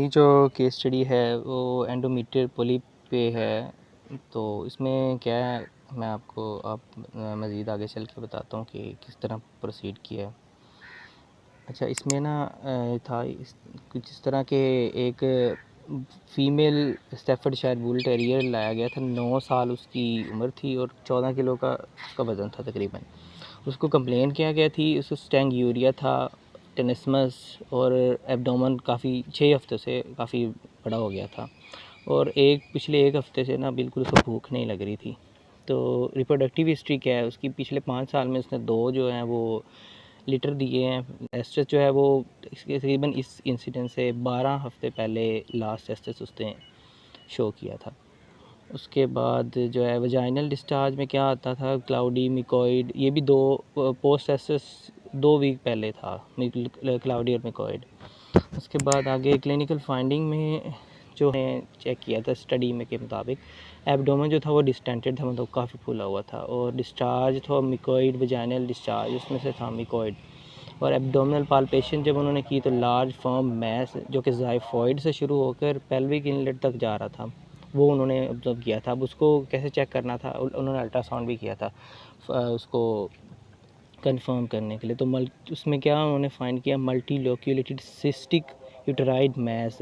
मेरी जो case study है वो एंडोमीट्रियल पोलिप पे है। तो इसमें क्या है, मैं आपको मज़ीद आगे चल के बताता हूँ कि किस तरह प्रोसीड किया है। अच्छा, इसमें ना था कुछ इस तरह के एक फ़ीमेल स्टैफर्डशायर बुल टेरियर लाया गया था। 9 साल उसकी उम्र थी और 14 किलो का उसका वज़न था तकरीबन। उसको कंप्लेन किया गया थी, उसको स्टैंग यूरिया था, टेनिसमस और एब्डोमेन काफ़ी 6 हफ्ते से काफ़ी बड़ा हो गया था और पिछले 1 हफ्ते से ना बिल्कुल उसको भूख नहीं लग रही थी। तो रिप्रोडक्टिव हिस्ट्री क्या है उसकी, पिछले 5 साल में उसने 2 जो हैं वो लीटर दिए हैं। एस्ट्रस जो है वो इसके तकरीबन इस इंसिडेंट से 12 हफ्ते पहले लास्ट एस्ट्रस उसने शो किया था। उसके बाद जो है वजाइनल डिस्चार्ज में क्या आता था, क्लाउडी मिकोइड, ये भी 2 पोस्ट एस्ट्रस 2 वीक पहले था, क्लाउडी और मिकोइड। उसके बाद आगे क्लिनिकल फाइंडिंग में जो है चेक किया था स्टडी में के मुताबिक, एब्डोमेन जो था वो डिस्टेंटेड था, मतलब काफ़ी फूला हुआ था और डिस्चार्ज था मिकोइड वजाइनल डिस्चार्ज, उसमें से था मिकोइड। और एब्डोमिनल पाल्पेशन जब उन्होंने की तो लार्ज फर्म मैस जो कि ज़ाइफॉइड से शुरू होकर पेल्विक इनलेट तक जा रहा था, वो उन्होंने ऑब्जर्व किया था। अब उसको कैसे चेक करना था, उन्होंने अल्ट्रासाउंड भी किया था उसको कंफर्म करने के लिए। तो उसमें क्या उन्होंने फाइंड किया, मल्टी लोक्यूलेटेड सिस्टिक यूटेराइड मैस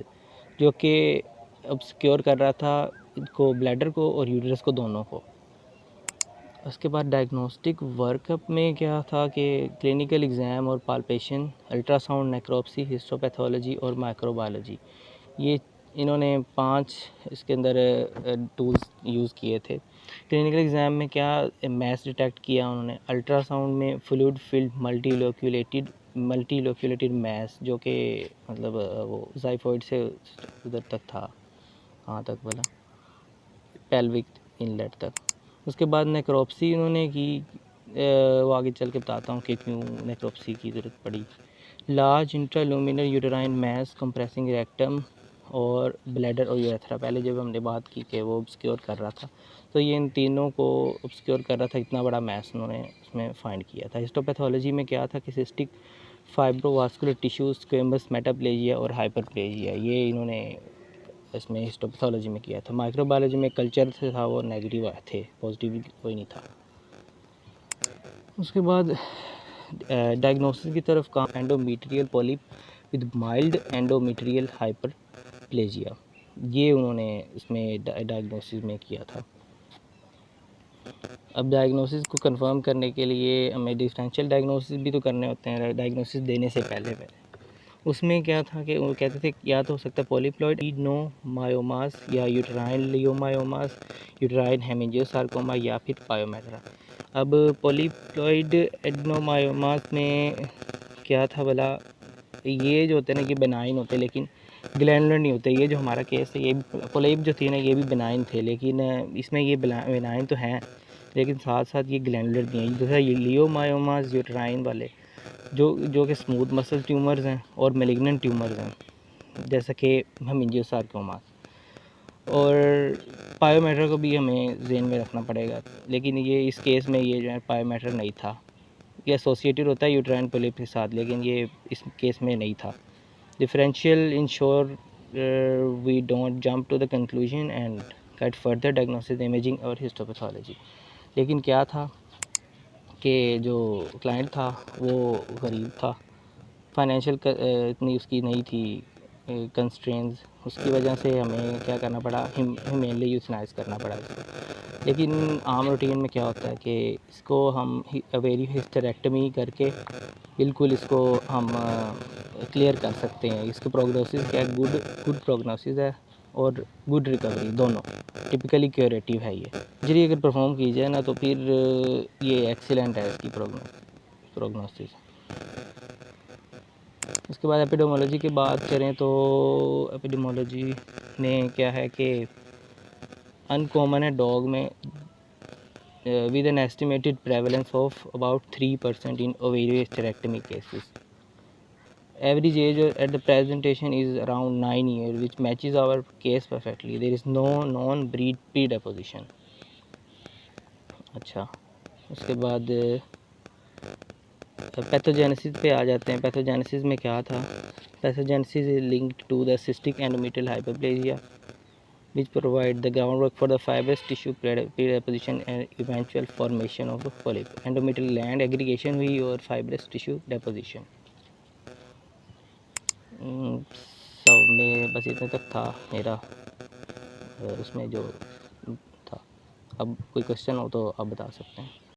जो कि ऑब्स्क्योर कर रहा था इनको, ब्लैडर को और यूटरस को, दोनों को। उसके बाद डायग्नोस्टिक वर्कअप में क्या था कि क्लिनिकल एग्ज़ाम और पाल्पेशन, अल्ट्रासाउंड, नेक्रोप्सी, हिस्टोपैथोलॉजी और माइक्रोबायोलॉजी, ये इन्होंने 5 इसके अंदर टूल्स यूज़ किए थे। क्लिनिकल एग्ज़ाम में क्या मैस डिटेक्ट किया उन्होंने, अल्ट्रासाउंड में फ्लूइड फिल्ड मल्टीलोक्यूलेटेड मैस जो कि मतलब वो ज़ाइफॉइड से उधर तक था, कहाँ तक बोला, पेल्विक इनलेट तक। उसके बाद नेक्रोप्सी उन्होंने की, वो आगे चल के बताता हूँ कि क्यों नेक्रोप्सी की ज़रूरत पड़ी। Large intraluminal uterine mass compressing rectum और ब्लैडर और यूरेथ्रा, पहले जब हमने बात की कि वो ऑब्स्क्योर कर रहा था, तो ये इन तीनों को ऑब्स्क्योर कर रहा था, इतना बड़ा मैस उन्होंने उसमें फाइंड किया था। हिस्टोपैथोलॉजी में क्या था कि cystic fibrovascular tissues, squamous metaplasia और हाइपरप्लेजिया, ये इन्होंने इसमें हिस्टोपैथोलॉजी में किया था। माइक्रोबायोलॉजी में कल्चर से था वो नेगेटिव थे, पॉजिटिव कोई नहीं था। उसके बाद डायग्नोसिस की तरफ काम, endometrial polyp with mild endometrial hyperplasia, ये उन्होंने इसमें डायग्नोसिस में किया था। अब डायग्नोसिस को कंफर्म करने के लिए हमें डिफरेंशियल डायग्नोसिस भी तो करने होते हैं डायग्नोसिस देने से पहले। उसमें क्या था कि वो कहते थे या तो हो सकता है पॉलीप्लॉइड एडिनोमायोमास या यूटेराइन लियोमायोमास, यूटेराइन हेमेंजियोसार्कोमा या फिर पायोमेट्रा। अब पॉलीप्लॉइड एडिनोमायोमास में क्या था भला, ये जो होते हैं ना ये बेनाइन होते हैं लेकिन ग्लैंडुलर नहीं होते। ये जो हमारा केस है, ये पोलिप जो थी ना ये भी बेनाइन थे, लेकिन इसमें ये बेनाइन तो हैं लेकिन साथ साथ ये ग्लैंडुलर भी हैं। दूसरा ये लियोमायोमास यूटेराइन वाले जो कि स्मूथ मसल ट्यूमर्स हैं और मेलिग्नेंट ट्यूमर्स हैं, जैसा कि हेमेंजियोसार्कोमा। और पायोमेट्रा को भी हमें ज़हन में रखना पड़ेगा, लेकिन ये इस केस में ये जो है पायोमेट्रा नहीं था। ये एसोसिएटेड होता है यूट्राइन पोलिप के साथ, लेकिन ये इस केस में नहीं था। Differential ensure we don't jump to the conclusion and get further diagnosis, imaging और हिस्टोपैथोलॉजी। लेकिन क्या था कि जो क्लाइंट था वो गरीब था, फाइनेंशियल इतनी उसकी नहीं थी कंस्ट्रेंट्स, उसकी वजह से हमें क्या करना पड़ा, ह्यूमनली यूथनाइज करना पड़ा इसको। लेकिन आम रूटीन में क्या होता है कि इसको हम वेरी हिस्टेरेक्टमी करके बिल्कुल इसको हम क्लियर कर सकते हैं। इसकी प्रोग्नोसिस क्या है, गुड प्रोग्नोसिस है और गुड रिकवरी, दोनों टिपिकली क्यूरेटिव है। ये सर्जरी अगर परफॉर्म की जाए ना तो फिर ये एक्सीलेंट है इसकी प्रोग्नोसिस। उसके बाद एपिडेमोलॉजी की बात करें तो एपिडेमोलॉजी में क्या है कि अनकॉमन है डॉग में with an estimated prevalence of about 3% in ovarian hysterectomy cases. Average age at the presentation is around 9 years, which matches our case perfectly. There is no non-breed predisposition. अच्छा, उसके बाद pathogenesis पे आ जाते हैं। Pathogenesis में क्या था? Pathogenesis is linked to the cystic endometrial hyperplasia which provide the groundwork for the fibrous tissue predeposition and eventual formation of the polyp, endometrial gland aggregation हुई और fibrous tissue deposition। सब में बस इतना तक था मेरा उसमें जो था। अब कोई क्वेश्चन हो तो आप बता सकते हैं।